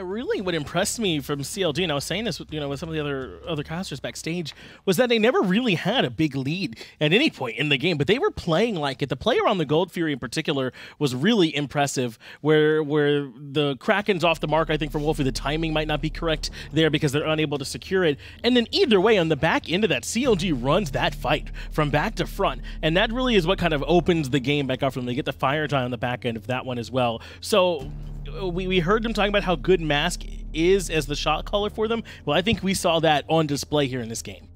really what impressed me from CLG, and I was saying this with, with some of the other casters backstage, was that they never really had a big lead at any point in the game, but they were playing like it. The player on the Gold Fury in particular was really impressive, where the Kraken's off the mark, I think, for Wlfy. The timing might not be correct there because they're unable to secure it. And then either way, on the back end of that, CLG runs that fight from back to front, and that really is what kind of opens the game back up for them. They get the fire tie on the back end of that one as well. So we heard them talking about how good Mask is as the shot caller for them. Well, I think we saw that on display here in this game.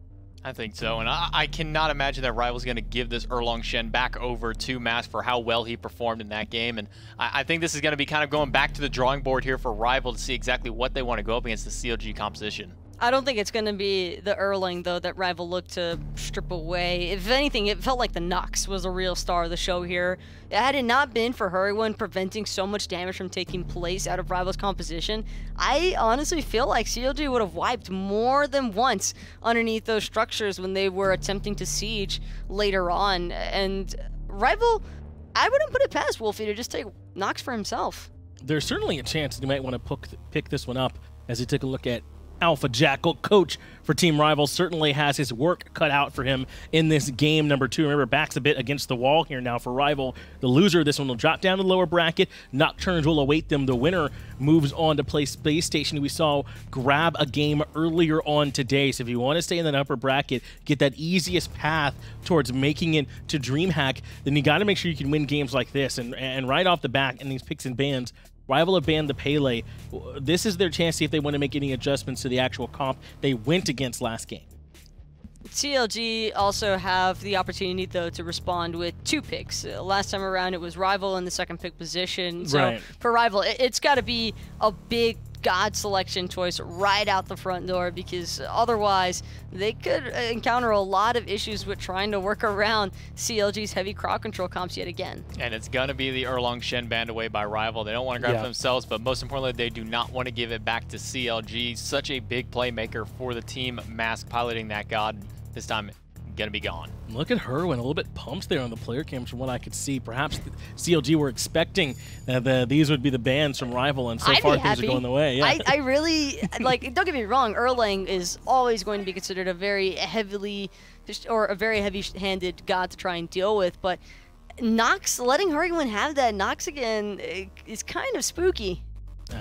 I think so, and I cannot imagine that Rival's going to give this Erlong Shen back over to Mask for how well he performed in that game, and I think this is going to be kind of going back to the drawing board here for Rival to see exactly what they want to go up against the CLG composition. I don't think it's going to be the Erlang, though, that Rival looked to strip away. If anything, it felt like the Nox was the real star of the show here. Had it not been for Hurriwind preventing so much damage from taking place out of Rival's composition, I honestly feel like CLG would have wiped more than once underneath those structures when they were attempting to siege later on. And Rival, I wouldn't put it past Wlfy to just take Nox for himself. There's certainly a chance that he might want to pick this one up as he took a look at Alpha Jackal. Coach for Team Rival certainly has his work cut out for him in this game number 2. Remember, backs a bit against the wall here now for Rival. The loser of this one will drop down to the lower bracket. Nocturnes will await them. The winner moves on to play Space Station, who we saw grab a game earlier on today. So if you want to stay in that upper bracket, get that easiest path towards making it to DreamHack, then you got to make sure you can win games like this. And right off the bat in these picks and bans, Rival have banned the Pele. This is their chance to see if they want to make any adjustments to the actual comp they went against last game. CLG also have the opportunity, though, to respond with 2 picks. Last time around, it was Rival in the second pick position. So for Rival, it's got to be a big God selection choice right out the front door, because otherwise they could encounter a lot of issues with trying to work around CLG's heavy crowd control comps yet again. And it's going to be the Erlong Shen banned away by Rival. They don't want to grab it for themselves, but most importantly, they do not want to give it back to CLG. Such a big playmaker for the team. Mask piloting that God this time going to be gone. Look at Hurriwind, a little bit pumped there on the player cams from what I could see. Perhaps CLG were expecting that these would be the bans from Rival, and so far things are going the way. Yeah. I really, like, don't get me wrong, Erlang is always going to be considered a very heavy-handed God to try and deal with, but Nox, letting Hurriwind have that Nox again is kind of spooky.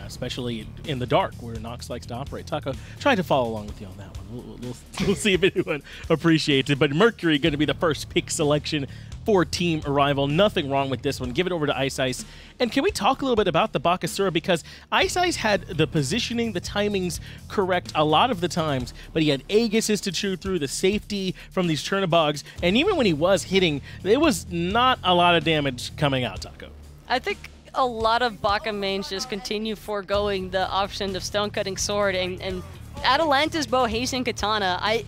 Especially in the dark, where Nox likes to operate. Taco, try to follow along with you on that one. We'll see if anyone appreciates it. But Mercury going to be the first pick selection for Team Rival. Nothing wrong with this one. Give it over to iceice. And can we talk a little bit about the Bakasura? Because iceice had the positioning, the timings correct a lot of the times, but he had Aegises to chew through, the safety from these Chernobyls, and even when he was hitting, there was not a lot of damage coming out, Taco. I think a lot of Baka mains just continue foregoing the option of Stone Cutting Sword and Atalanta's Bow Hasten Katana. I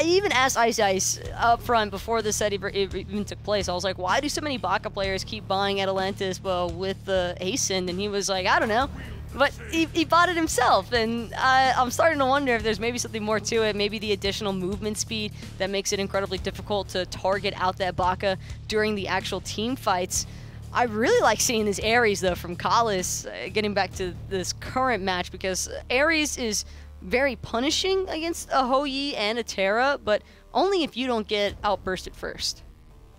even asked iceice up front before the set even took place. I was like, why do so many Baka players keep buying Atalanta's Bow with the Hasten? And he was like, I don't know. But he bought it himself, and I'm starting to wonder if there's maybe something more to it, maybe the additional movement speed that makes it incredibly difficult to target out that Baka during the actual team fights. I really like seeing this Ares, though, from Kalis, getting back to this current match, because Ares is very punishing against a Hou Yi and a Terra, but only if you don't get outbursted first.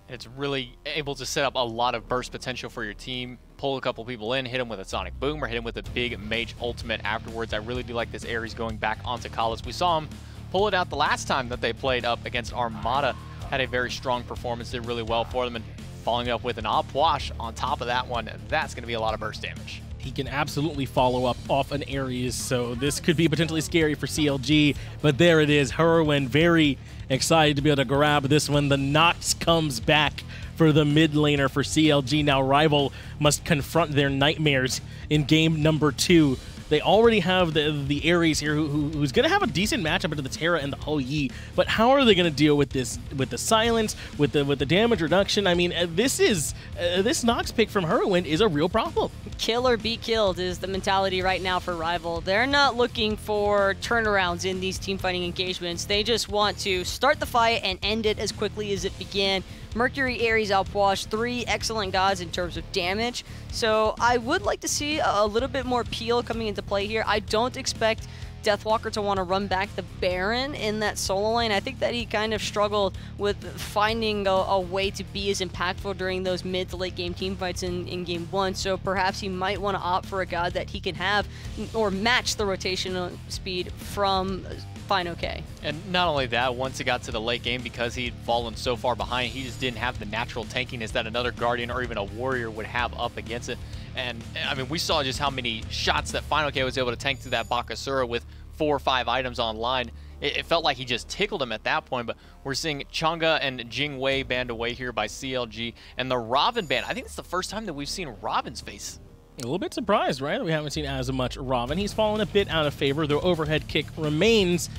It's really able to set up a lot of burst potential for your team, pull a couple people in, hit them with a Sonic Boom, or hit them with a big Mage Ultimate afterwards. I really do like this Ares going back onto Kalis. We saw him pull it out the last time that they played up against Armada, had a very strong performance, did really well for them, and following up with an Puch on top of that one, that's going to be a lot of burst damage. He can absolutely follow up off an Ares, so this could be potentially scary for CLG, but there it is. Hurriwind very excited to be able to grab this one. The Nox comes back for the mid laner for CLG. Now Rival must confront their nightmares in game number 2. They already have the Ares here, who's going to have a decent matchup into the Terra and the Hou Yi, but how are they going to deal with this, with the silence, with the damage reduction? I mean, this Nox pick from Hurriwind is a real problem. Kill or be killed is the mentality right now for Rival. They're not looking for turnarounds in these team fighting engagements. They just want to start the fight and end it as quickly as it began. Mercury, Ares, Outwash, 3 excellent gods in terms of damage. So I would like to see a little bit more peel coming into play here. I don't expect Deathwalker to want to run back the Baron in that solo lane. I think that he kind of struggled with finding a way to be as impactful during those mid to late game team fights in game 1. So perhaps he might want to opt for a god that he can have or match the rotational speed from fineokay. And not only that, once it got to the late game, because he'd fallen so far behind, he just didn't have the natural tankiness that another Guardian or even a Warrior would have up against it. And I mean, we saw just how many shots that fineokay was able to tank through that Bakasura with 4 or 5 items online. It felt like he just tickled him at that point, but we're seeing Chang'e and Jingwei banned away here by CLG, and the Robin ban. I think it's the first time that we've seen Robin's face. A little bit surprised, right? We haven't seen as much Robin. He's fallen a bit out of favor. The overhead kick remains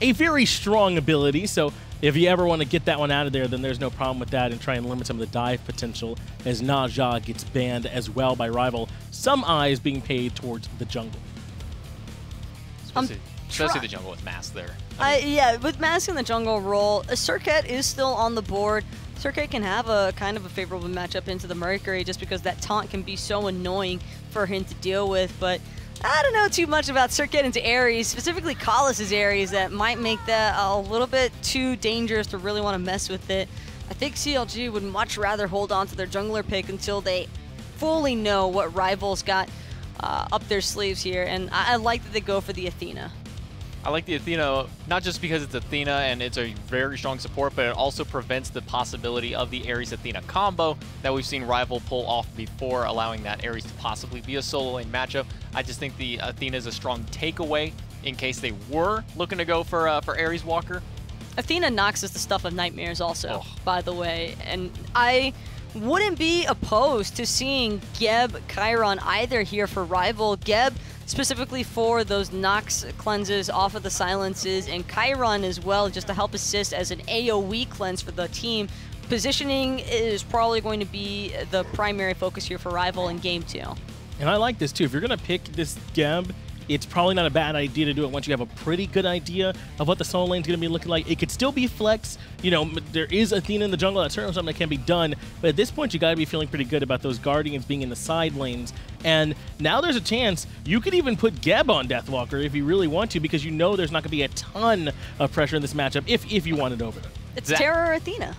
a very strong ability, so if you ever want to get that one out of there, then there's no problem with that and try and limit some of the dive potential, as Ne Zha gets banned as well by Rival. Some eyes being paid towards the jungle. Especially the jungle with Mask there. Yeah, with Mask in the jungle role, Circuit is still on the board. Circuit can have a kind of a favorable matchup into the Mercury just because that taunt can be so annoying for him to deal with, but I don't know too much about Circuit into Ares, specifically Colossus Ares, that might make that a little bit too dangerous to really want to mess with it. I think CLG would much rather hold on to their jungler pick until they fully know what Rival's got up their sleeves here, and I like that they go for the Athena. I like the Athena, not just because it's Athena and it's a very strong support, but it also prevents the possibility of the Ares-Athena combo that we've seen Rival pull off before, allowing that Ares to possibly be a solo lane matchup. I just think the Athena is a strong takeaway in case they were looking to go for Ares Walker. Athena Nox is the stuff of nightmares also, by the way, and I wouldn't be opposed to seeing Geb, Chiron either here for Rival. Geb specifically for those Nox cleanses off of the silences, and Chiron as well, just to help assist as an AoE cleanse for the team. Positioning is probably going to be the primary focus here for Rival in Game 2. And I like this too. If you're going to pick this Geb, it's probably not a bad idea to do it once you have a pretty good idea of what the solo lane's going to be looking like. It could still be flex. You know, there is Athena in the jungle. That's certainly something that can be done. But at this point, you got to be feeling pretty good about those Guardians being in the side lanes. And now there's a chance you could even put Geb on Deathwalker if you really want to, because you know there's not going to be a ton of pressure in this matchup if you want it over. It's Terra or Athena.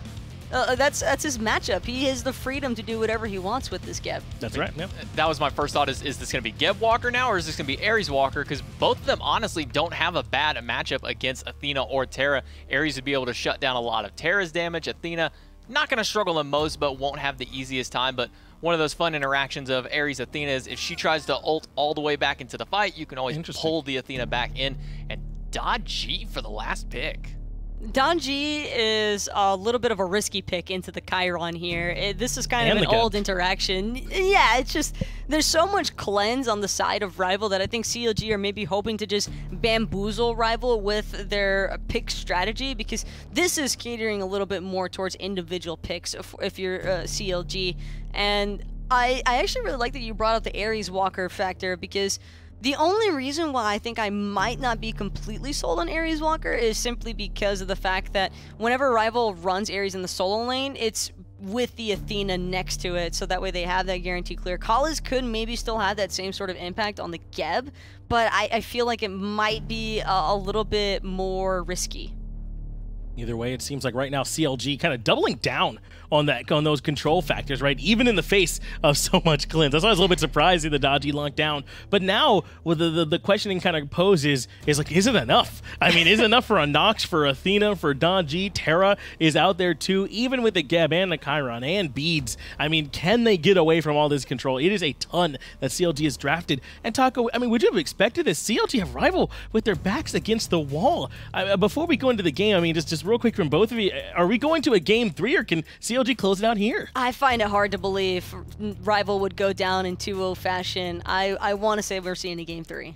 That's his matchup. He has the freedom to do whatever he wants with this Geb. That's right, yeah. That was my first thought, is this going to be Geb Walker now, or is this going to be Ares Walker? Because both of them honestly don't have a bad matchup against Athena or Terra. Ares would be able to shut down a lot of Terra's damage. Athena, not going to struggle the most, but won't have the easiest time. But one of those fun interactions of Ares-Athena is if she tries to ult all the way back into the fight, you can always pull the Athena back in. And Dodgy for the last pick. Donji is a little bit of a risky pick into the Chiron here. This is kind of an old interaction. Yeah, it's just, there's so much cleanse on the side of Rival that I think CLG are maybe hoping to just bamboozle Rival with their pick strategy, because this is catering a little bit more towards individual picks if you're CLG. And I actually really like that you brought up the Ares Walker factor, because the only reason why I think I might not be completely sold on Ares Walker is simply because of the fact that whenever Rival runs Ares in the solo lane, it's with the Athena next to it, so that way they have that guaranteed clear. Kala's could maybe still have that same sort of impact on the Geb, but I feel like it might be a little bit more risky. Either way, it seems like right now CLG kind of doubling down on those control factors, right? Even in the face of so much cleanse. That's why I was a little bit surprised in the Dodgy lockdown. But now, with the questioning kind of poses is like, is it enough? I mean, is it enough for a Nox, for Athena, for Dodgy? Terra is out there too, even with the Geb and the Chiron and Beads. I mean, can they get away from all this control? It is a ton that CLG has drafted. And Taco, I mean, would you have expected this? CLG have Rival with their backs against the wall. Before we go into the game, I mean, just real quick from both of you, are we going to a Game 3, or can CLG close it out here? I find it hard to believe Rival would go down in 2-0 fashion. I want to say we're seeing a Game 3.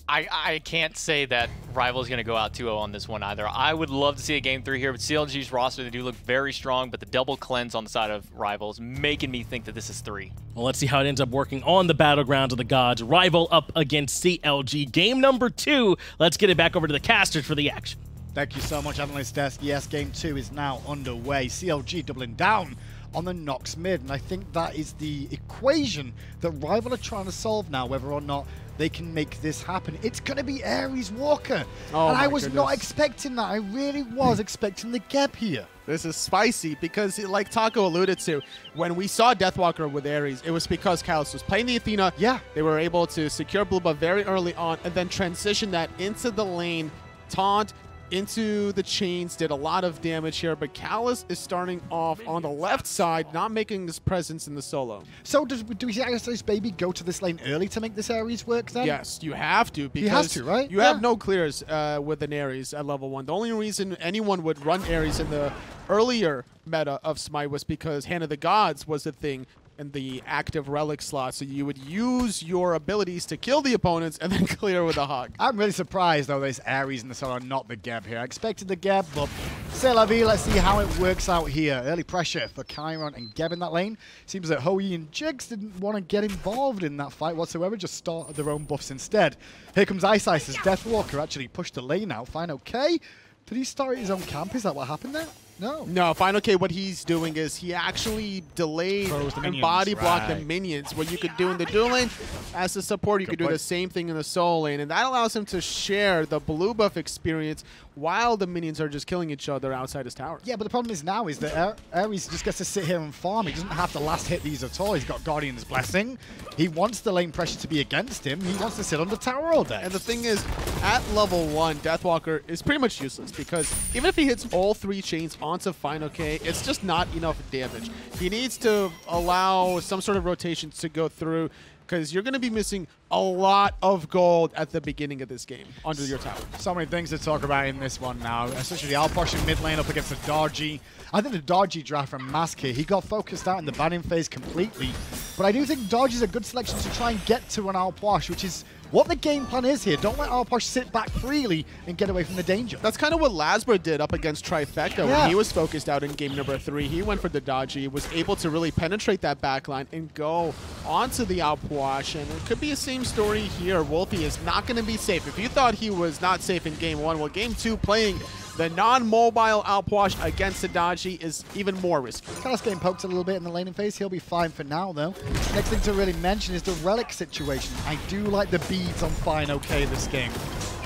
I can't say that Rival's going to go out 2-0 on this one either. I would love to see a Game 3 here, but CLG's roster, they do look very strong, but the double cleanse on the side of Rival is making me think that this is 3. Well, let's see how it ends up working on the Battlegrounds of the Gods. Rival up against CLG. Game number 2. Let's get it back over to the casters for the action. Thank you so much, Analyst Desk. Yes, Game 2 is now underway. CLG doubling down on the Nox mid, and I think that is the equation that Rival are trying to solve now, whether or not they can make this happen. It's going to be Ares Walker, and I was not expecting that. I really was expecting the Geb here. This is spicy because, like Taco alluded to, when we saw Deathwalker with Ares, it was because Callus was playing the Athena. Yeah. They were able to secure blue buff very early on and then transition that into the lane, taunt, into the chains, did a lot of damage here, but Callus is starting off on the left side, not making his presence in the solo. So do we see iceicebaby go to this lane early to make this Ares work then? Yes, you have to, because he has to, right? You have no clears with an Ares at level 1. The only reason anyone would run Ares in the earlier meta of Smite was because Hand of the Gods was a thing in the active relic slot, so you would use your abilities to kill the opponents and then clear with a hug. I'm really surprised, though, there's Ares in the solo, not the Geb here. I expected the Geb, but c'est la vie. Let's see how it works out here. Early pressure for Chiron and Geb in that lane. Seems that Hou Yi and Jigz didn't want to get involved in that fight whatsoever, just started their own buffs instead. Here comes iceice as Deathwalker actually pushed the lane out. fineokay. Did he start his own camp? Is that what happened there? No. No, fineokay, what he's doing is he actually delayed and body blocked the minions. What you could do in the dual lane, as a support, you could do the same thing in the solo lane, and that allows him to share the blue buff experience while the minions are just killing each other outside his tower. Yeah, but the problem is now is that Ares just gets to sit here and farm. He doesn't have to last hit these at all. He's got Guardian's Blessing. He wants the lane pressure to be against him. He wants to sit on the tower all day. And the thing is, at level 1, Deathwalker is pretty much useless, because even if he hits all 3 chains onto fineokay, it's just not enough damage. He needs to allow some sort of rotations to go through, because you're going to be missing a lot of gold at the beginning of this game under your tower. So many things to talk about in this one now, especially the Puch in mid lane up against the Dodgy. I think the Dodgy draft from Mask here, he got focused out in the banning phase completely, but I do think Dodgy is a good selection to try and get to an Puch, which is what the game plan is here. Don't let Puch sit back freely and get away from the danger. That's kind of what Lasber did up against Trifecta when he was focused out in game number 3. He went for the Dodgy, was able to really penetrate that backline and go onto the Puch, and it could be the same story here. Wlfy is not going to be safe. If you thought he was not safe in game 1, well, game 2 playing the non-mobile Puch against the Dodgy is even more risky. Callus getting poked a little bit in the laning phase. He'll be fine for now, though. Next thing to really mention is the relic situation. I do like the beads on fineokay this game.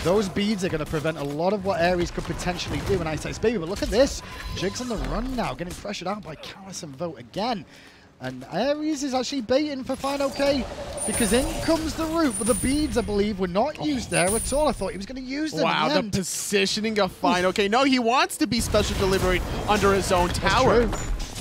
Those beads are going to prevent a lot of what Ares could potentially do in iceicebaby. But look at this. Jigz on the run now, getting pressured out by Callus and Vote again. And Ares is actually baiting for fineokay because in comes the root. But the beads, I believe, were not used there at all. I thought he was going to use them. Wow, the positioning of fineokay. No, he wants to be special delivery under his own tower.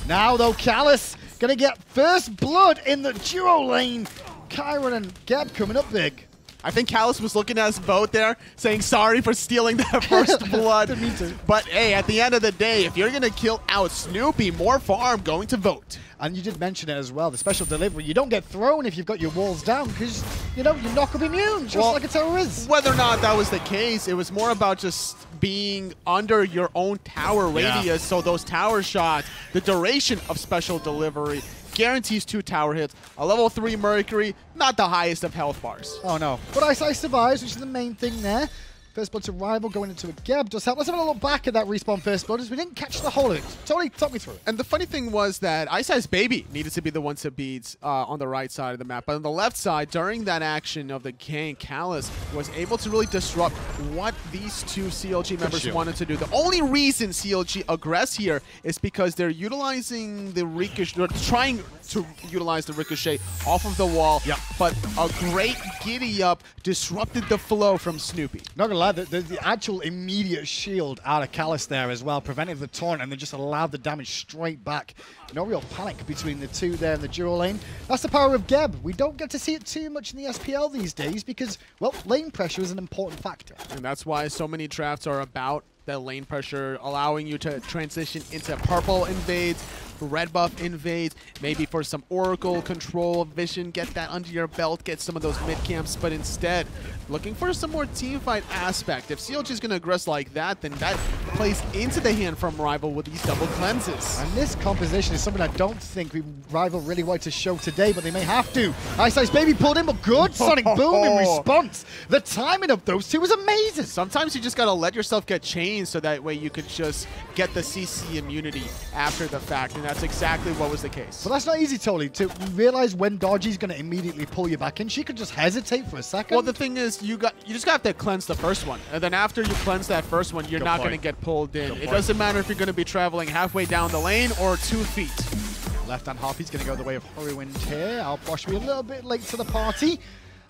Now, though, Callus going to get first blood in the duo lane. Chiron and Geb coming up big. I think Callus was looking at his boat there, saying sorry for stealing that first blood. Me too. But hey, at the end of the day, if you're going to kill out Snoopy, more farm going to Vote. And you did mention it as well, the special delivery. You don't get thrown if you've got your walls down because, you know, you're knock up immune, just like a Terra is. Whether or not that was the case, it was more about just being under your own tower radius, so those tower shots, the duration of special delivery, guarantees 2 tower hits. A level 3 Mercury, not the highest of health bars. Oh no. But iceice survives, which is the main thing there. First blood to rival going into a Geb does help. Let's have a look back at that respawn first blood as we didn't catch the whole of it. Totally talk me through it. And the funny thing was that iceicebaby needed to be the one to beat on the right side of the map. But on the left side, during that action of the gank, Callus was able to really disrupt what these 2 CLG members wanted to do. The only reason CLG aggress here is because they're utilizing the ricochet, they're trying to utilize the ricochet off of the wall. Yeah. But a great giddy up disrupted the flow from Snoopy. Not gonna lie, the actual immediate shield out of Callus there as well prevented the taunt and then just allowed the damage straight back. No real panic between the 2 there in the dual lane. That's the power of Geb. We don't get to see it too much in the SPL these days because, well, lane pressure is an important factor. And that's why so many drafts are about that lane pressure, allowing you to transition into purple invades, red buff invades, maybe for some Oracle control, vision, get that under your belt, get some of those mid camps, but instead looking for some more teamfight aspect. If CLG is going to aggress like that, then that plays into the hand from Rival with these double cleanses. And this composition is something I don't think Rival really wanted to show today, but they may have to. iceicebaby pulled in, but good Sonic Boom in response. The timing of those two was amazing. Sometimes you just got to let yourself get chained so that way you could just get the CC immunity after the fact, and that's exactly what was the case. But that's not easy, totally, to realize when Dodgy's going to immediately pull you back in. She could just hesitate for a second. Well, the thing is, you just have to cleanse the first one, and then after you cleanse that first one, you're not going to get pulled in. It doesn't matter if you're going to be traveling halfway down the lane or 2 feet. Left-hand Harpy's going to go the way of Hurriwind here. Puch be a little bit late to the party.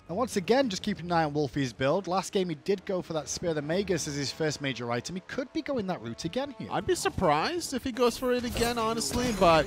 And once again, just keeping an eye on Wlfy's build. Last game, he did go for that Spear of the Magus as his first major item. He could be going that route again here. I'd be surprised if he goes for it again, honestly, but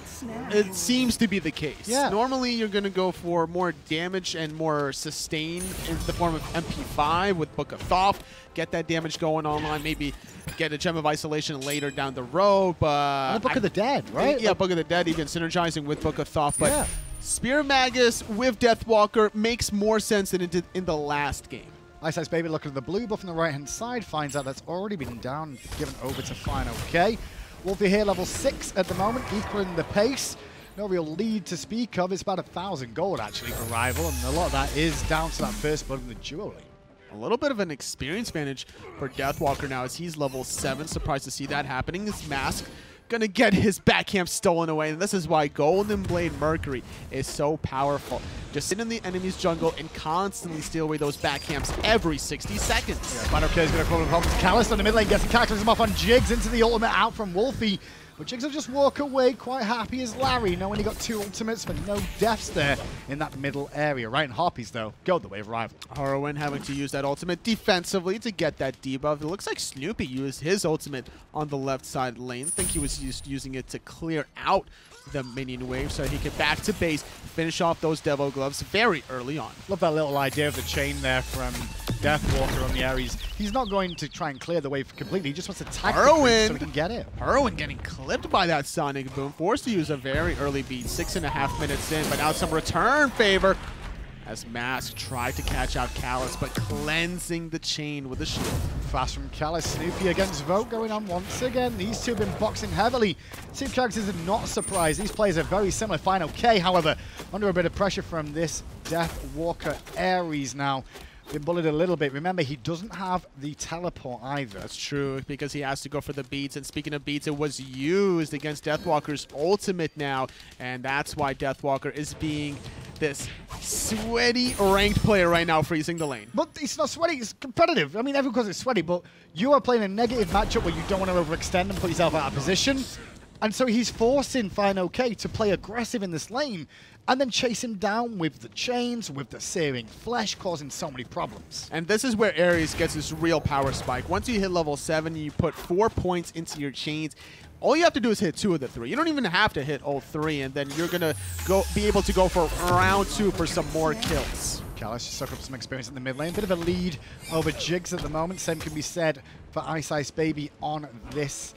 it seems to be the case. Yeah. Normally, you're going to go for more damage and more sustain in the form of MP5 with Book of Thoth. Get that damage going online, maybe get a Gem of Isolation later down the road, but... And Book of the Dead, right? Yeah, Book of the Dead, even synergizing with Book of Thoth, but... Yeah. Spear Magus with Deathwalker makes more sense than it did in the last game. iceicebaby looking at the blue buff on the right-hand side, finds out that's already been down, given over to fineokay. Wlfy here, level 6 at the moment, equaling the pace. No real lead to speak of. It's about 1,000 gold, actually, for Rival, and a lot of that is down to that first blood in the duo lane. A little bit of an experience advantage for Deathwalker now as he's level 7. Surprised to see that happening. This Mask gonna get his backcamp stolen away, and this is why Golden Blade Mercury is so powerful. Just sit in the enemy's jungle and constantly steal away those backcamps every 60 seconds. Yeah, fineokay is gonna call him home. Callus on the mid lane gets the cataclysm off on Jigz into the ultimate out from Wlfy. But Jigz will just walk away quite happy as Larry, knowing he got 2 ultimates but no deaths there in that middle area. Right, and Harpies, though, go the way of Rival. Hurriwind having to use that ultimate defensively to get that debuff. It looks like Snoopy used his ultimate on the left side lane. I think he was using it to clear out the minion wave so he could back to base, finish off those Devil Gloves very early on. Love that little idea of the chain there from Deathwalker on the Ares. He's not going to try and clear the wave completely. He just wants to tag the creep so he can get it. Hurriwind getting clipped by that Sonic Boom. Forced to use a very early beat, 6.5 minutes in, but now some return favor as Mask tried to catch out Callus, but cleansing the chain with a shield. Fast from Callus. Snoopy against Vote going on once again. These two have been boxing heavily. Two characters are not surprised. These players are very similar. fineokay, however, under a bit of pressure from this Deathwalker Ares now. Been bullied a little bit. Remember, he doesn't have the teleport either. That's true, because he has to go for the beats. And speaking of beats, it was used against Deathwalker's ultimate now. And that's why Deathwalker is being this sweaty ranked player right now, freezing the lane. But it's not sweaty, it's competitive. I mean, everyone calls it sweaty, but you are playing a negative matchup where you don't want to overextend and put yourself out of position. And so he's forcing fineokay to play aggressive in this lane and then chase him down with the chains, with the searing flesh, causing so many problems. And this is where Ares gets his real power spike. Once you hit level 7, you put 4 points into your chains. All you have to do is hit 2 of the 3. You don't even have to hit all 3, and then you're going to be able to go for round 2 for some more kills. Callus just soak up some experience in the mid lane. Bit of a lead over Jigz at the moment. Same can be said for iceicebaby on this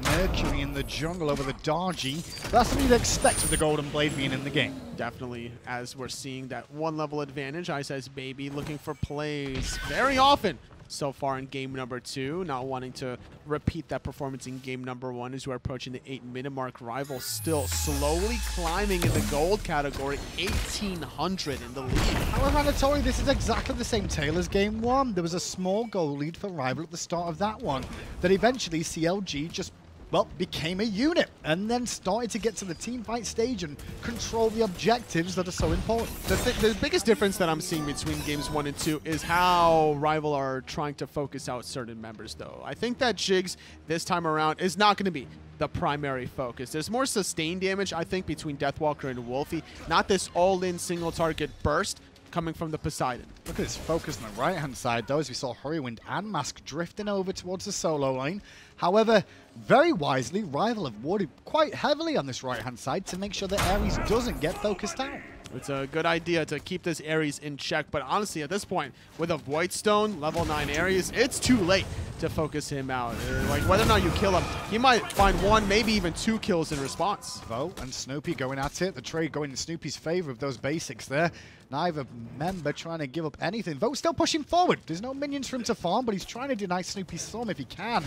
Mercury in the jungle over the Dodgy. That's what you'd expect with the Golden Blade being in the game. Definitely, as we're seeing that 1 level advantage, iceicebaby looking for plays very often so far in game number 2, not wanting to repeat that performance in game number 1 as we're approaching the 8-minute mark. Rival still slowly climbing in the gold category, 1,800 in the lead. However, Anatoly, this is exactly the same tale as game 1. There was a small goal lead for Rival at the start of that one, that eventually CLG just, well, became a unit and then started to get to the team fight stage and control the objectives that are so important. The biggest difference that I'm seeing between games 1 and 2 is how Rival are trying to focus out certain members, though. I think that Jigz this time around is not going to be the primary focus. There's more sustained damage, I think, between Deathwalker and Wlfy, not this all-in single target burst coming from the Poseidon. Look at his focus on the right-hand side, though, as we saw Hurriwind and Mask drifting over towards the solo lane. However, very wisely, Rival have warded quite heavily on this right-hand side to make sure that Ares doesn't get focused out. It's a good idea to keep this Ares in check, but honestly, at this point, with a Void Stone, level 9 Ares, it's too late to focus him out. Like, whether or not you kill him, he might find 1, maybe even 2 kills in response. Vote and Snoopy going at it. The trade going in Snoopy's favor of those basics there. Neither member trying to give up anything. Vote still pushing forward. There's no minions for him to farm, but he's trying to deny Snoopy's storm if he can.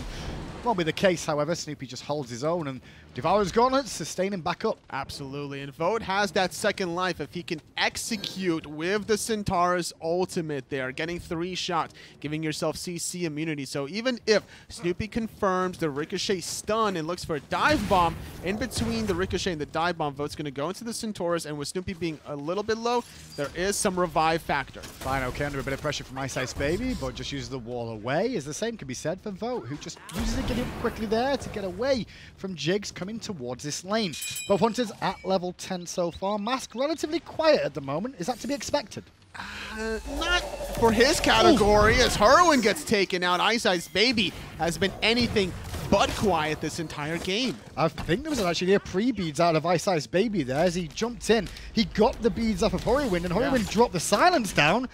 Won't be the case, however. Snoopy just holds his own, and Devourer's Gauntlet sustain him back up. Absolutely, and Vote has that second life if he can execute with the Centaur's ultimate there, getting 3 shots, giving yourself CC immunity. So even if Snoopy confirms the Ricochet stun and looks for a dive bomb, in between the Ricochet and the dive bomb, Vote's going to go into the Centaurus, and with Snoopy being a little bit low, there is some revive factor. fineokay under a bit of pressure from iceicebaby, but just uses the wall away. As the same can be said for Vote, who just uses it getting quickly there to get away from Jigz coming towards this lane. Both hunters at level 10 so far. Mask relatively quiet at the moment. Is that to be expected? Not for his category. As Hurriwind gets taken out, iceicebaby has been anything but quiet this entire game. I think there was actually a pre-beads out of iceicebaby there as he jumped in. He got the beads off of Hurriwind, and Hurriwind dropped the silence down,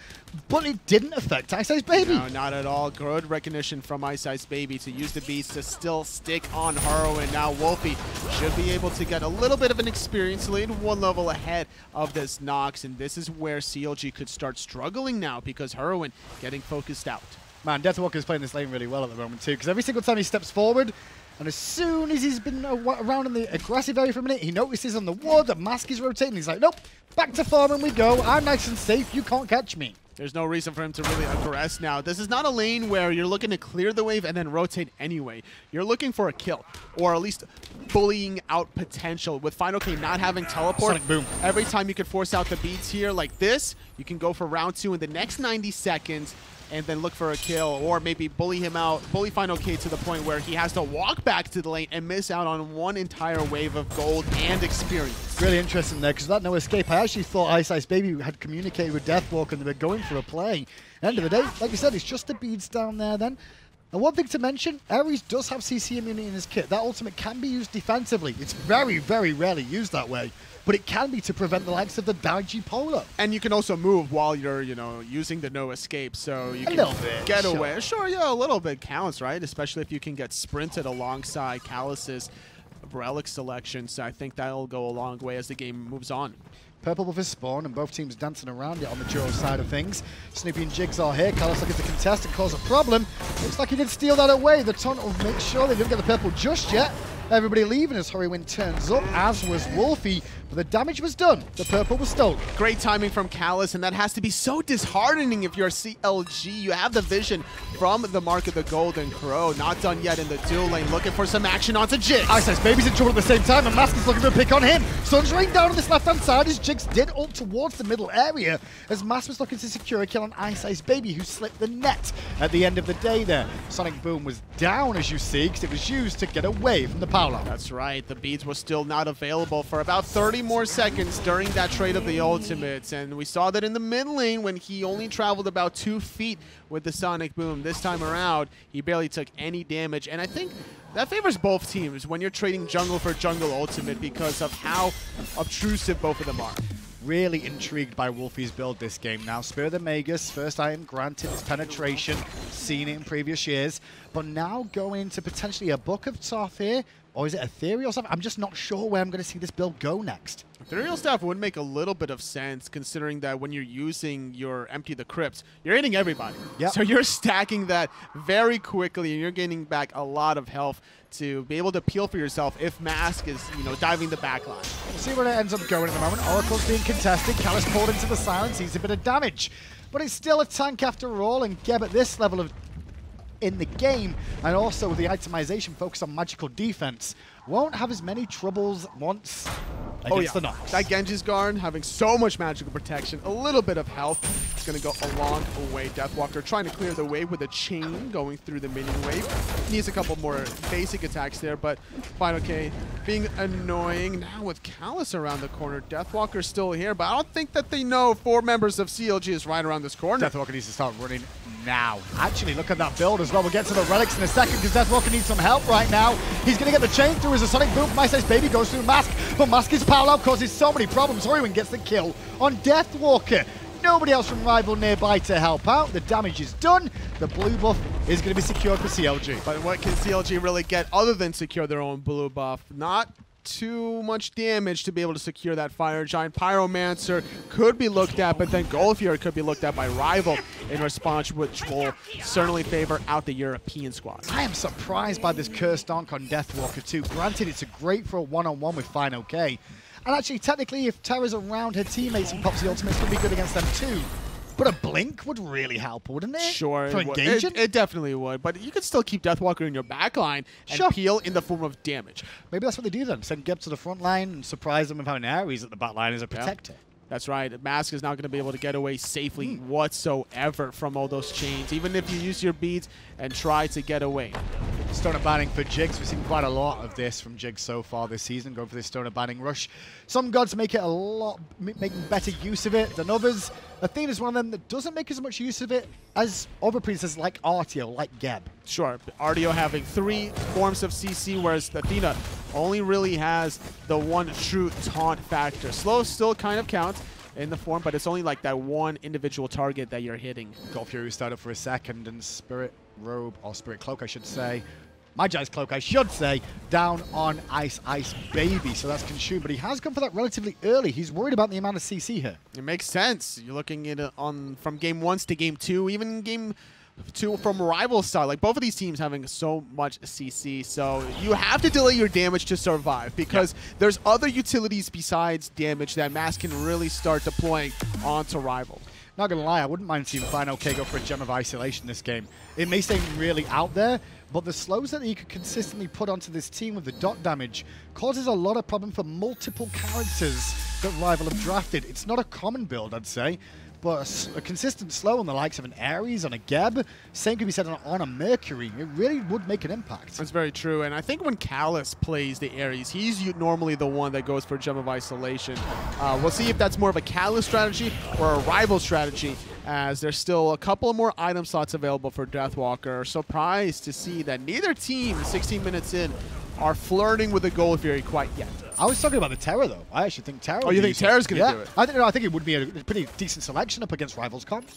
but it didn't affect iceicebaby. No, not at all. Good recognition from iceicebaby to use the beads to still stick on Hurriwind. Now Wlfy should be able to get a little bit of an experience lead, 1 level ahead of this Nox, and this is where CLG could start struggling now because Hurriwind getting focused out. Man, Deathwalker is playing this lane really well at the moment too, because every single time he steps forward, and as soon as he's been around in the aggressive area for a minute, he notices on the ward that Mask is rotating. He's like, nope, back to farming we go. I'm nice and safe. You can't catch me. There's no reason for him to really aggress now. This is not a lane where you're looking to clear the wave and then rotate anyway. You're looking for a kill, or at least bullying out potential. With fineokay not having teleport, Sonic boom. Every time you could force out the beats here like this, you can go for round 2 in the next 90 seconds and then look for a kill, or maybe bully him out, bully fineokay to the point where he has to walk back to the lane and miss out on 1 entire wave of gold and experience. Really interesting there, because that no escape, I actually thought iceicebaby had communicated with Deathwalker and they were going for a play. End of the day, like you said, it's just the beads down there then. And one thing to mention, Ares does have CC immunity in his kit. That ultimate can be used defensively. It's very, very rarely used that way, but it can be to prevent the likes of the Daiji Polo. And you can also move while you're, using the no escape, so you can get away. Sure, yeah, a little bit counts, right? Especially if you can get sprinted alongside Callus's relic selection, so I think that'll go a long way as the game moves on. Purple buff is spawned, and both teams dancing around it on the duo side of things. Snoopy and Jigz are here. Callus looking to contest and cause a problem. Looks like he did steal that away. The taunt will make sure they didn't get the purple just yet. Everybody leaving as Hurriwind turns up, as was Wlfy, but the damage was done. The purple was stolen. Great timing from Callus, and that has to be so disheartening if you're a CLG. You have the vision from the Mark of the Golden Crow. Not done yet in the duel lane, looking for some action onto Jigz. iceicebaby's in trouble at the same time, and Mask is looking for a pick on him. Sun's raining down on this left-hand side as Jigz did ult towards the middle area, as Mask was looking to secure a kill on iceicebaby, who slipped the net at the end of the day there. Sonic Boom was down, as you see, because it was used to get away from the power line. That's right. The beads were still not available for about 30 more seconds during that trade of the ultimates, and we saw that in the mid lane when he only traveled about 2 feet with the Sonic Boom. This time around, he barely took any damage, and I think that favors both teams when you're trading jungle for jungle ultimate because of how obtrusive both of them are. Really intrigued by Wlfy's build this game now. Spirit of the Magus, first item granted its penetration, seen it in previous years, but now going into potentially a Book of Thoth here, or is it Ethereal Staff? I'm just not sure where I'm going to see this build go next. Ethereal Staff would make a little bit of sense considering that when you're using your Empty the Crypt, you're hitting everybody. Yep. So you're stacking that very quickly and you're gaining back a lot of health to be able to peel for yourself if Mask is, diving the backline. We'll see where it ends up going at the moment. Oracle's being contested. Callus pulled into the silence. He's a bit of damage. But it's still a tank after all, and Geb at this level of in the game, and also with the itemization focus on magical defense, won't have as many troubles once against the Nox. That Genji's Guard having so much magical protection, a little bit of health, it's going to go a long way. Deathwalker trying to clear the way with a chain going through the minion wave. Needs a couple more basic attacks there, but fineokay being annoying. Now with Callus around the corner, Deathwalker's still here, but I don't think that they know 4 members of CLG is right around this corner. Deathwalker needs to start running now. Actually, look at that build as well. We'll get to the relics in a second because Deathwalker needs some help right now. He's going to get the chain through as a Sonic Boom from iceicebaby goes through Mask, but Mask is Power Out causes so many problems. Hurriwind gets the kill on Deathwalker. Nobody else from Rival nearby to help out. The damage is done. The blue buff is going to be secured for CLG. But what can CLG really get other than secure their own blue buff? Not too much damage to be able to secure that Fire Giant. Pyromancer could be looked at, but then Wlfy could be looked at by Rival in response, which will certainly favor out the European squad. I am surprised by this Curse Donk on Deathwalker too. Granted, it's a great for a one-on-one with fineokay. And actually, technically, if Terra's around her teammates and pops the ultimate, it's going to be good against them too. But a blink would really help, wouldn't it? Sure. For engaging? It definitely would. But you could still keep Deathwalker in your backline and peel in the form of damage. Maybe that's what they do then. Send Geb to the front line and surprise them with having Ares at the back line as a protector. That's right. Mask is not going to be able to get away safely whatsoever from all those chains, even if you use your beads and try to get away. Stoner banning for Jigz. We've seen quite a lot of this from Jigz so far this season, going for this stoner banning rush. Some gods make it a lot, making better use of it than others. Athena's one of them that doesn't make as much use of it as other priestesses like Artio, like Geb. Sure, Artio having 3 forms of CC, whereas Athena only really has the one true taunt factor. Slow still kind of counts in the form, but it's only like that one individual target that you're hitting. Wlfy started for a second, and Spirit Robe, or Spirit Cloak I should say, Magi's Cloak I should say, down on iceicebaby, so that's consumed, but he has gone for that relatively early. He's worried about the amount of CC here. It makes sense. You're looking at it from game 1 to game 2, even game 2 from Rival side. Like, both of these teams having so much CC, so you have to delay your damage to survive, because there's other utilities besides damage that Mask can really start deploying onto Rival. Not gonna lie, I wouldn't mind seeing fineokay go for a Gem of Isolation this game. It may seem really out there, but the slows that he could consistently put onto this team with the dot damage causes a lot of problem for multiple characters that Rival have drafted. It's not a common build, I'd say, but a consistent slow on the likes of an Ares, on a Geb, same could be said on a Mercury. It really would make an impact. That's very true, and I think when Callus plays the Ares, he's normally the one that goes for Gem of Isolation. We'll see if that's more of a Callus strategy or a Rival strategy, as there's still a couple more item slots available for Deathwalker. Surprised to see that neither team, 16 minutes in, are flirting with the Wlfy quite yet. I was talking about the Terra, though. I actually think Terra. Oh, you think Terra's going to do it? I think it would be a pretty decent selection up against Rivals Comp.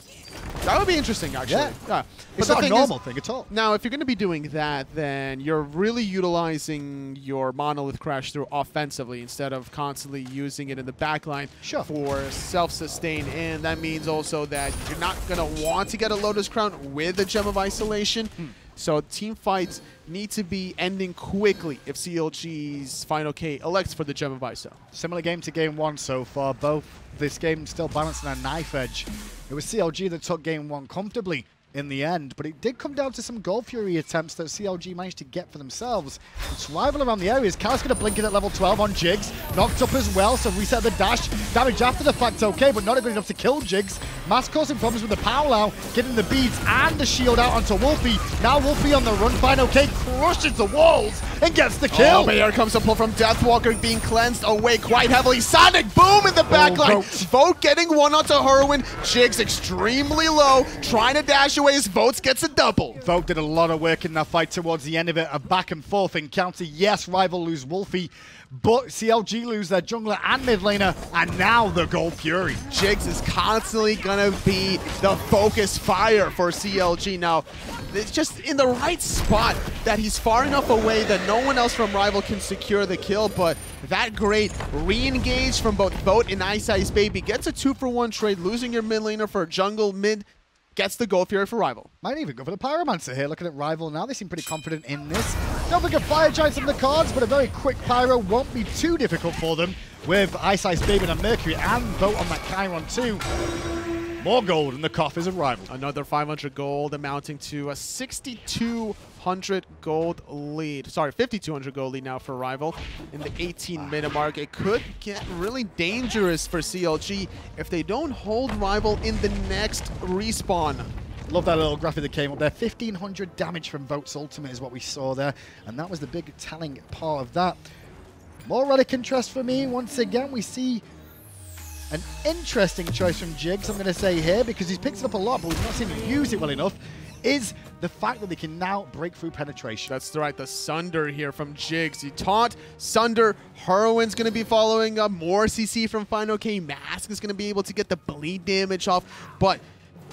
That would be interesting, actually. Yeah. It's not a normal thing at all. Now, if you're going to be doing that, then you're really utilizing your Monolith Crash through offensively instead of constantly using it in the backline for self-sustain. And that means also that you're not going to want to get a Lotus Crown with a Gem of Isolation. So team fights need to be ending quickly if CLG's fineokay elects for the Gem of ISO. Similar game to game 1 so far. Both this game still balancing a knife edge. It was CLG that took game 1 comfortably in the end, but it did come down to some Wlfy attempts that CLG managed to get for themselves. It's Rival around the areas. Callus going to blink in at level 12 on Jigz. Knocked up as well, so reset the dash. Damage after the fact, okay, but not good enough to kill Jigz. Mask causing problems with the powwow, getting the beads and the shield out onto Wlfy. Now Wlfy on the run. fineokay crushes the walls and gets the kill. Oh, but here comes a pull from Deathwalker, being cleansed away quite heavily. Sonic boom in the backline. Vote getting one onto Hurriwind. Jigz extremely low, trying to dash away. His Votes gets a double. Vote did a lot of work in that fight towards the end of it. A back and forth encounter. Yes, Rival lose Wlfy, but CLG lose their jungler and mid laner, and now the Wlfy. Jigz is constantly gonna be the focus fire for CLG now. It's just in the right spot that he's far enough away that no one else from Rival can secure the kill, but that great re-engage from both Vote and iceicebaby gets a 2-for-1 trade, losing your mid laner for jungle mid. Gets the Wlfy for Rival. Might even go for the Pyromancer here. Looking at Rival now, they seem pretty confident in this. Don't forget Fire Giants in the cards, but a very quick Pyro won't be too difficult for them with iceicebaby and Mercury and Vote on that Chiron too. More gold in the coffers of Rival. Another 500 gold amounting to a 6,200 gold lead. Sorry, 5,200 gold lead now for Rival in the 18-minute mark. It could get really dangerous for CLG if they don't hold Rival in the next respawn. Love that little graphic that came up there. 1,500 damage from Vote's ultimate is what we saw there, and that was the big telling part of that. More relic interest for me. Once again, we see an interesting choice from Jigz, I'm going to say here, because he's picked it up a lot, but we've not seen him use it well enough, is the fact that they can now break through penetration. That's right, the Sunder here from Jigz. He taunt Sunder. Hurriwind's going to be following up. More CC from fineokay. Mask is going to be able to get the bleed damage off. But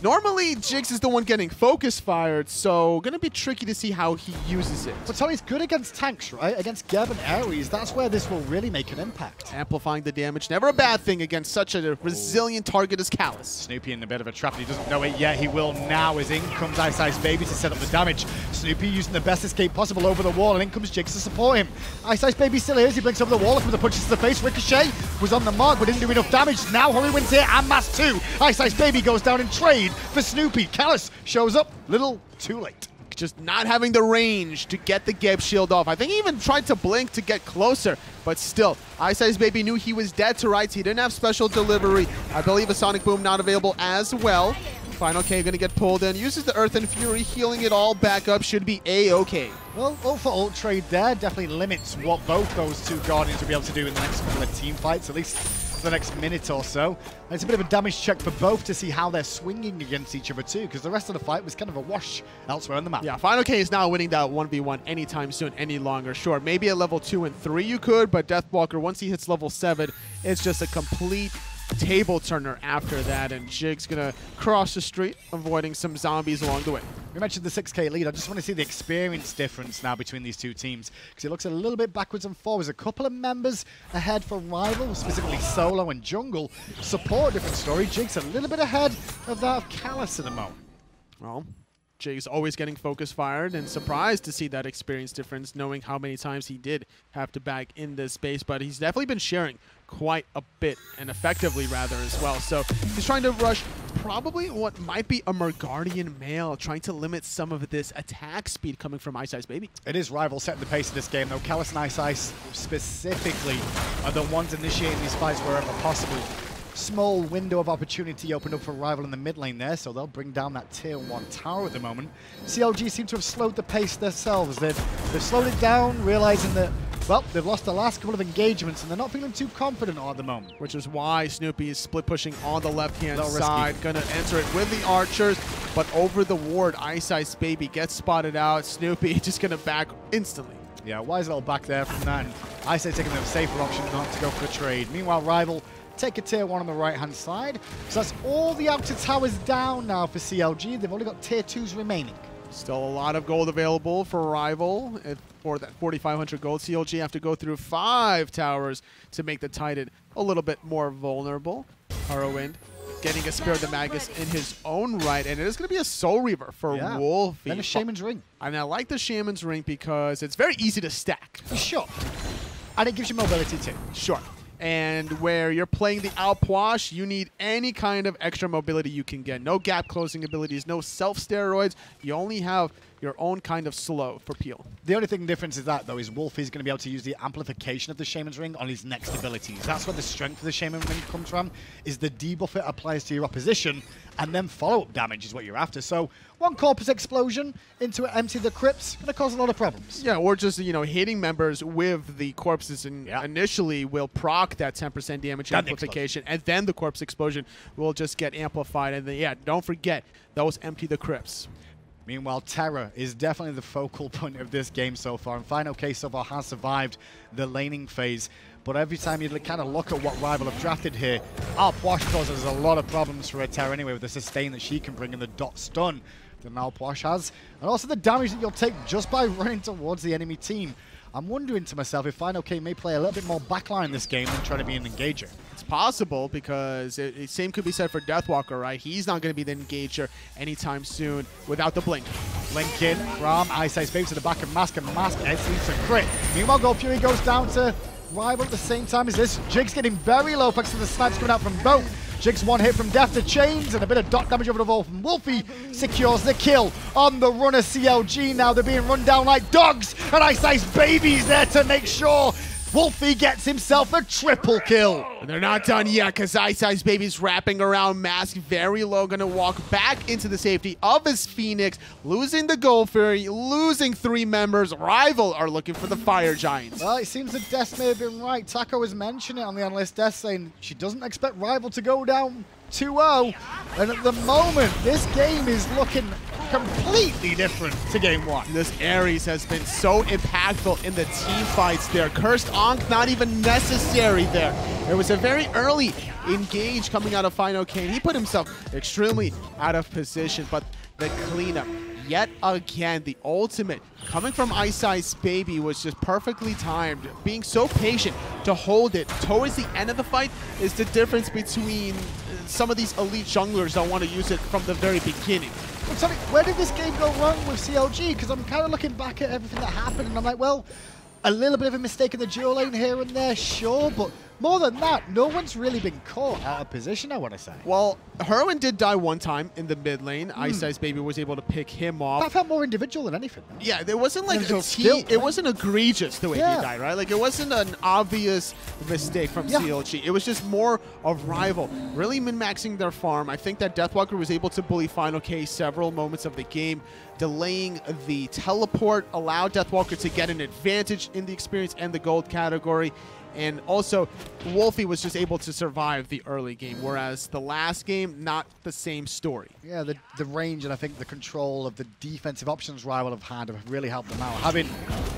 normally, Jigz is the one getting focus fired, so going to be tricky to see how he uses it. But Tony's good against tanks, right? Against Geb and Ares, that's where this will really make an impact. Amplifying the damage, never a bad thing against such a resilient target as Callus. Snoopy in a bit of a trap, he doesn't know it yet. He will now, as in comes iceicebaby to set up the damage. Snoopy using the best escape possible over the wall, and in comes Jigz to support him. iceicebaby still here as he blinks over the wall, with the punches to the face. Ricochet was on the mark, but didn't do enough damage. Now Hurriwind's here, and Mask too. iceicebaby goes down in trade for Snoopy. Callus shows up, little too late. Just not having the range to get the Geb shield off. I think he even tried to blink to get closer, but still, iceicebaby knew he was dead to rights. He didn't have special delivery. I believe a Sonic Boom not available as well. fineokay gonna get pulled in, uses the Earth and Fury, healing it all back up, should be a-okay. Well, ult for ult trade there definitely limits what both those two Guardians will be able to do in the next couple of team fights, at least for the next minute or so. And it's a bit of a damage check for both to see how they're swinging against each other too, because the rest of the fight was kind of a wash elsewhere on the map. Yeah, fineokay is not winning that 1v1 anytime soon, any longer. Sure, maybe at level 2 and 3 you could, but Deathwalker, once he hits level 7, it's just a complete table turner after that, and Jigz gonna cross the street, avoiding some zombies along the way. We mentioned the 6k lead. I just want to see the experience difference now between these two teams, because it looks a little bit backwards and forwards. A couple of members ahead for Rival, specifically Solo and Jungle. Support, different story. Jigz a little bit ahead of that of Callus at the moment. Well, Jigz always getting focus fired, and surprised to see that experience difference, knowing how many times he did have to bag in this space, but he's definitely been sharing quite a bit, and effectively rather as well. So he's trying to rush probably what might be a Merguardian male, trying to limit some of this attack speed coming from iceicebaby. It is Rival setting the pace of this game, though. Callus and Ice specifically are the ones initiating these fights wherever possible. Small window of opportunity opened up for Rival in the mid lane there, so they'll bring down that tier 1 tower at the moment. CLG seem to have slowed the pace themselves. They've slowed it down, realizing that, well, they've lost the last couple of engagements and they're not feeling too confident at the moment. Which is why Snoopy is split pushing on the left-hand side. Gonna enter it with the archers, but over the ward, iceicebaby gets spotted out. Snoopy just gonna back instantly. Yeah, wise little back there from that. And Ice taking the safer option not to go for the trade. Meanwhile, Rival take a tier 1 on the right-hand side. So that's all the outer towers down now for CLG. They've only got tier 2s remaining. Still a lot of gold available for Rival. For that 4,500 gold, CLG have to go through 5 towers to make the Titan a little bit more vulnerable. Hurriwind getting a Spirit of the Magus in his own right, and it is going to be a Soul Reaver for Wlfy. Then a Shaman's Ring. And I like the Shaman's Ring because it's very easy to stack. Sure. And it gives you mobility too. Sure. And where you're playing the Puch, you need any kind of extra mobility you can get. No gap closing abilities, no self-steroids. You only have your own kind of slow for peel. The only thing difference is that, though, is Wlfy's going to be able to use the amplification of the Shaman's Ring on his next abilities. That's where the strength of the Shaman Ring comes from, is the debuff it applies to your opposition, and then follow-up damage is what you're after. So one corpus explosion into empty the crypts going to cause a lot of problems. Yeah, or just, you know, hitting members with the corpses and initially will proc that 10% damage amplification, and then the corpse explosion will just get amplified. And then, yeah, don't forget, those empty the crypts. Meanwhile, Terra is definitely the focal point of this game so far, and fineokay so far has survived the laning phase. But every time you kind of look at what Rival have drafted here, Puch causes a lot of problems for a Terra anyway, with the sustain that she can bring and the dot stun that Puch has, and also the damage that you'll take just by running towards the enemy team. I'm wondering to myself if fineokay may play a little bit more backline this game than trying to be an engager. It's possible, because same could be said for Deathwalker, right? He's not going to be the engager anytime soon without the blink. Blink in from iceicebaby to the back of Mask, and Mask exits a crit. Meanwhile, Gold Fury goes down to Rival at the same time as this. Jigz getting very low thanks to the snipes coming out from both. Jigz one hit from Death to Chains, and a bit of dot damage over the wall from Wlfy secures the kill on the runner CLG. Now they're being run down like dogs, and iceicebaby's there to make sure Wlfy gets himself a triple kill. And they're not done yet, because iceicebaby's wrapping around Mask very low, going to walk back into the safety of his Phoenix, losing the Gold Fury, losing 3 members. Rival are looking for the Fire Giants. Well, it seems that Death may have been right. Taco has mentioned it on the analyst desk, saying she doesn't expect Rival to go down 2-0. And at the moment, this game is looking completely different to game 1. This Ares has been so impactful in the team fights there. Cursed Ankh not even necessary there. It was a very early engage coming out of fineokay, and he put himself extremely out of position, but the cleanup, yet again, the ultimate coming from iceicebaby was just perfectly timed. Being so patient to hold it towards the end of the fight is the difference between some of these elite junglers that want to use it from the very beginning. Well, tell me, where did this game go wrong with CLG? Because I'm kind of looking back at everything that happened, and I'm like, well, a little bit of a mistake in the dual lane here and there, sure, but more than that, no one's really been caught out of position, I want to say. Well, Hurriwind did die one time in the mid lane. iceicebaby was able to pick him off. That felt more individual than anything. Yeah, there wasn't like a skill, it wasn't egregious the way he died, right? Like, it wasn't an obvious mistake from CLG. It was just more of rival, really min-maxing their farm. I think that Deathwalker was able to bully fineokay several moments of the game. Delaying the teleport allowed Deathwalker to get an advantage in the experience and the gold category. And also, Wlfy was just able to survive the early game, whereas the last game, not the same story. Yeah, the range and I think the control of the defensive options Rival have had have really helped them out. Having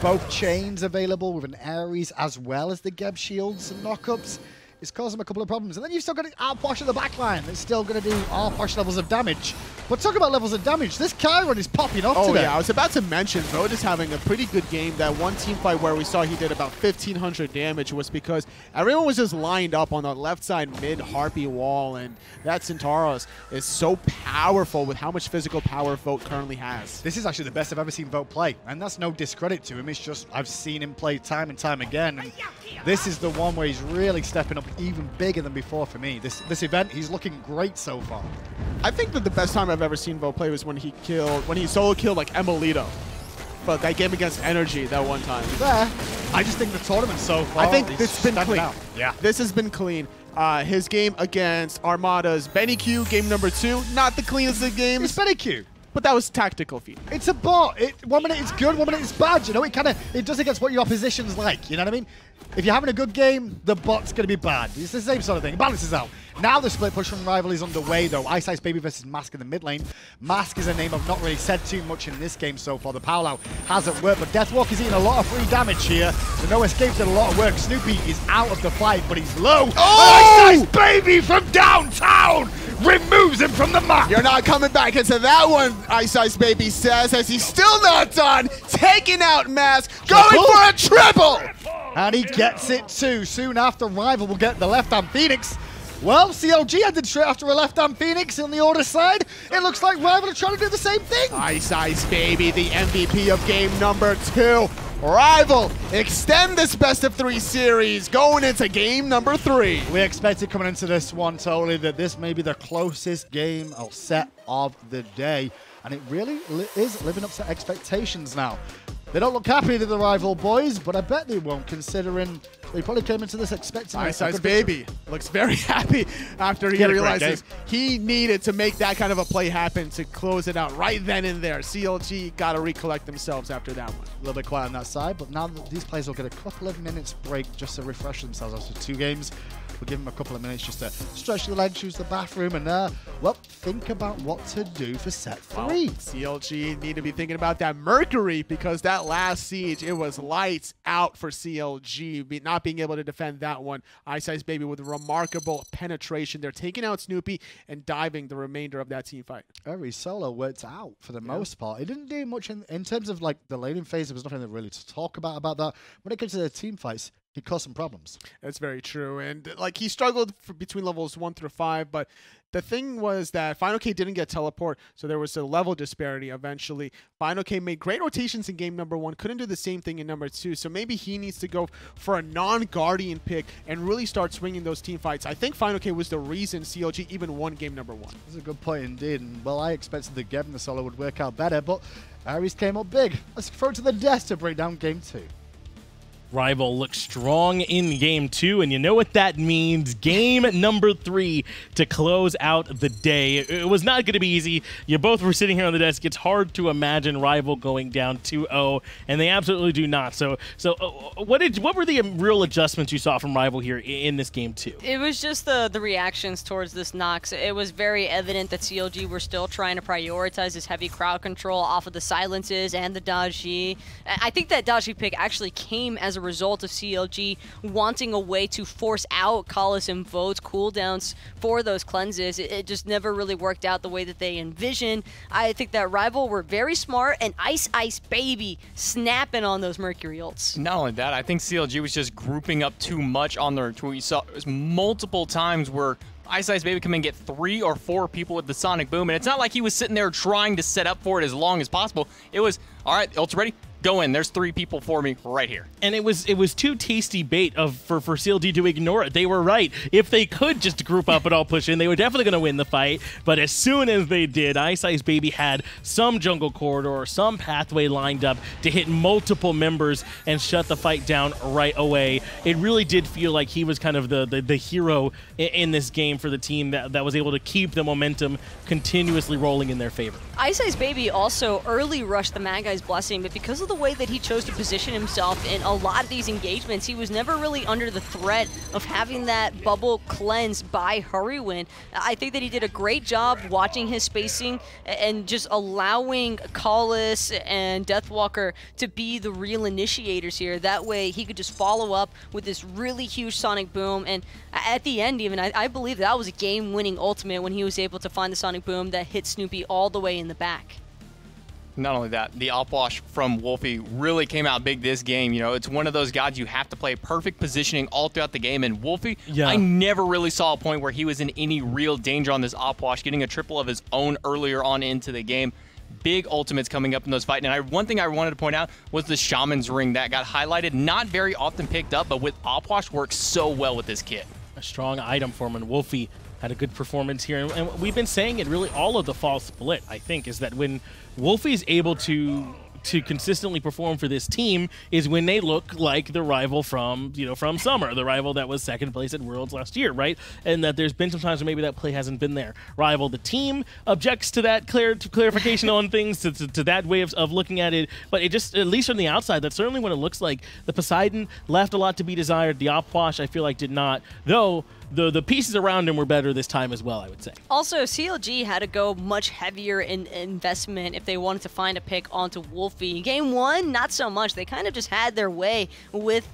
both chains available with an Ares as well as the Geb shields and knockups, it's caused them a couple of problems. And then you've still got Outposh at the backline that's still going to do Outposh levels of damage. But talk about levels of damage. This Chiron is popping off today. Oh, yeah. I was about to mention, VOD is having a pretty good game. That one team fight where we saw he did about 1,500 damage was because everyone was just lined up on the left side mid-Harpy wall. And that Centaurus is so powerful with how much physical power VOD currently has. This is actually the best I've ever seen VOD play. And that's no discredit to him. It's just I've seen him play time and time again. And this is the one where he's really stepping up even bigger than before for me. This event, he's looking great so far. I think that the best time I've ever seen VOD play was when he solo killed like Emilito. But that game against Energy that one time. There. I just think the tournament so far, I think it's been clean. Out. Yeah. This has been clean. His game against Armada's Benny Q, game number 2, not the cleanest of games. It's Benny Q. But that was tactical feat. It's a bot. 1 minute it's good, 1 minute it's bad. You know, it does against what your opposition's like. You know what I mean? If you're having a good game, the bot's going to be bad. It's the same sort of thing. It balances out. Now the split push from Rival is underway, though. iceicebaby versus Mask in the mid lane. Mask is a name I've not really said too much in this game so far. The power out hasn't worked, but Deathwalker's eating a lot of free damage here. The No Escape did a lot of work. Snoopy is out of the fight, but he's low. Oh! iceicebaby from downtown removes him from the map. You're not coming back into that one, iceicebaby says, as he's still not done. Taking out Mask, going for a triple! And he gets it too. Soon after, Rival will get the left-hand Phoenix. Well, CLG ended straight after a left-hand Phoenix on the order side. It looks like Rival are trying to do the same thing. iceicebaby, the MVP of game number 2. Rival extend this best-of-3 series going into game number 3. We expected coming into this one totally that this may be the closest game or set of the day. And it really is living up to expectations now. They don't look happy, the Rival boys, but I bet they won't, considering they probably came into this expecting iceicebaby looks very happy after he realizes he needed to make that kind of a play happen to close it out right then and there. CLG got to recollect themselves after that one. A little bit quiet on that side, but now these players will get a couple of minutes break just to refresh themselves after 2 games. We'll give them a couple of minutes just to stretch the legs, use the bathroom, and well, think about what to do for set 3. Well, CLG need to be thinking about that Mercury, because that last siege, it was lights out for CLG, not being able to defend that one. iceicebaby with remarkable penetration. They're taking out Snoopy and diving the remainder of that team fight. Every solo worked out for the most part. It didn't do much in terms of like the laning phase. There was nothing really to talk about that. When it comes to the team fights, he caused some problems. That's very true. And like he struggled between levels 1 through 5, but the thing was that fineokay didn't get teleport, so there was a level disparity eventually. fineokay made great rotations in game number 1, couldn't do the same thing in number 2, so maybe he needs to go for a non-Guardian pick and really start swinging those team fights. I think fineokay was the reason CLG even won game number 1. That's a good point indeed. And well, I expected the Geb and the solo would work out better, but Ares came up big. Let's throw it to the desk to break down game 2. Rival looks strong in game 2, and you know what that means. Game number 3 to close out the day. It was not going to be easy. You both were sitting here on the desk. It's hard to imagine Rival going down 2-0, and they absolutely do not. So what were the real adjustments you saw from Rival here in this game 2? It was just the reactions towards this Nox. It was very evident that CLG were still trying to prioritize this heavy crowd control off of the silences and the Daji. I think that Daji pick actually came as a result of CLG wanting a way to force out Kalis and Vode's cooldowns for those cleanses. It just never really worked out the way that they envisioned. I think that Rival were very smart, and iceicebaby snapping on those Mercury ults. Not only that, I think CLG was just grouping up too much on their tweet. You saw multiple times where iceicebaby come and get 3 or 4 people with the Sonic Boom, and it's not like he was sitting there trying to set up for it as long as possible. It was, all right, ult's ready. Go in. There's 3 people for me right here. And it was too tasty bait for CLG to ignore it. They were right. If they could just group up and all push in, they were definitely going to win the fight. But as soon as they did, iceicebaby had some jungle corridor or some pathway lined up to hit multiple members and shut the fight down right away. It really did feel like he was kind of the hero in this game for the team that was able to keep the momentum continuously rolling in their favor. iceicebaby also early rushed the Mad Guy's Blessing, but because of the way that he chose to position himself in a lot of these engagements, he was never really under the threat of having that bubble cleansed by Hurriwind. I think that he did a great job watching his spacing and just allowing Kalis and Deathwalker to be the real initiators here. That way he could just follow up with this really huge Sonic Boom, and at the end even, I believe that was a game-winning ultimate when he was able to find the Sonic Boom that hit Snoopy all the way in the back. Not only that, the opwash from Wlfy really came out big this game. You know, it's one of those gods you have to play perfect positioning all throughout the game. And Wlfy, I never really saw a point where he was in any real danger on this opwash, getting a triple of his own earlier on into the game. Big ultimates coming up in those fights. And one thing I wanted to point out was the Shaman's Ring that got highlighted. Not very often picked up, but with opwash works so well with this kit. A strong item for him, and Wlfy had a good performance here. And we've been saying it really all of the fall split, I think, is that when Wlfy is able to consistently perform for this team is when they look like the rival from summer, the rival that was second place at Worlds last year, right? And that there's been some times where maybe that play hasn't been there. Rival, the team, objects to that clarification on things, to that way of looking at it, but it just, at least from the outside, that's certainly what it looks like. The Poseidon left a lot to be desired. The opwash, I feel like, did not, though the pieces around him were better this time as well, I would say. Also, CLG had to go much heavier in investment if they wanted to find a pick onto Wlfy. Game 1, not so much. They kind of just had their way with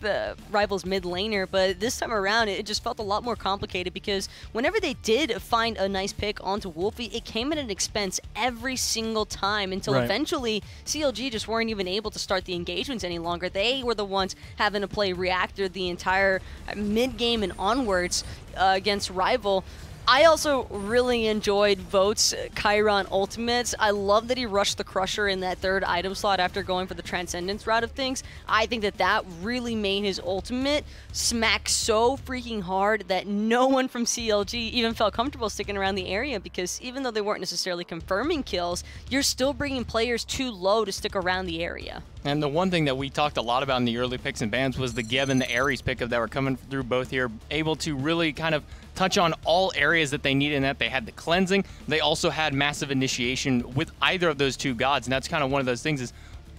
Rival's mid laner, but this time around, it just felt a lot more complicated because whenever they did find a nice pick onto Wlfy, it came at an expense every single time until eventually CLG just weren't even able to start the engagements any longer. They were the ones having to play Reactor the entire mid-game and onwards against Rival. I also really enjoyed Vote's Chiron ultimates. I love that he rushed the Crusher in that 3rd item slot after going for the Transcendence route of things. I think that really made his ultimate smack so freaking hard that no one from CLG even felt comfortable sticking around the area, because even though they weren't necessarily confirming kills, you're still bringing players too low to stick around the area. And the one thing that we talked a lot about in the early picks and bans was the Geb and the Ares pickup that were coming through both here, able to really kind of touch on all areas that they needed in that. They had the cleansing. They also had massive initiation with either of those 2 gods, and that's kind of one of those things is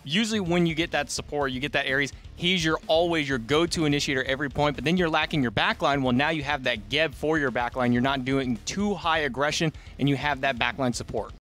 usually when you get that support, you get that Ares, he's always your go-to initiator every point, but then you're lacking your backline. Well, now you have that Geb for your backline. You're not doing too high aggression, and you have that backline support.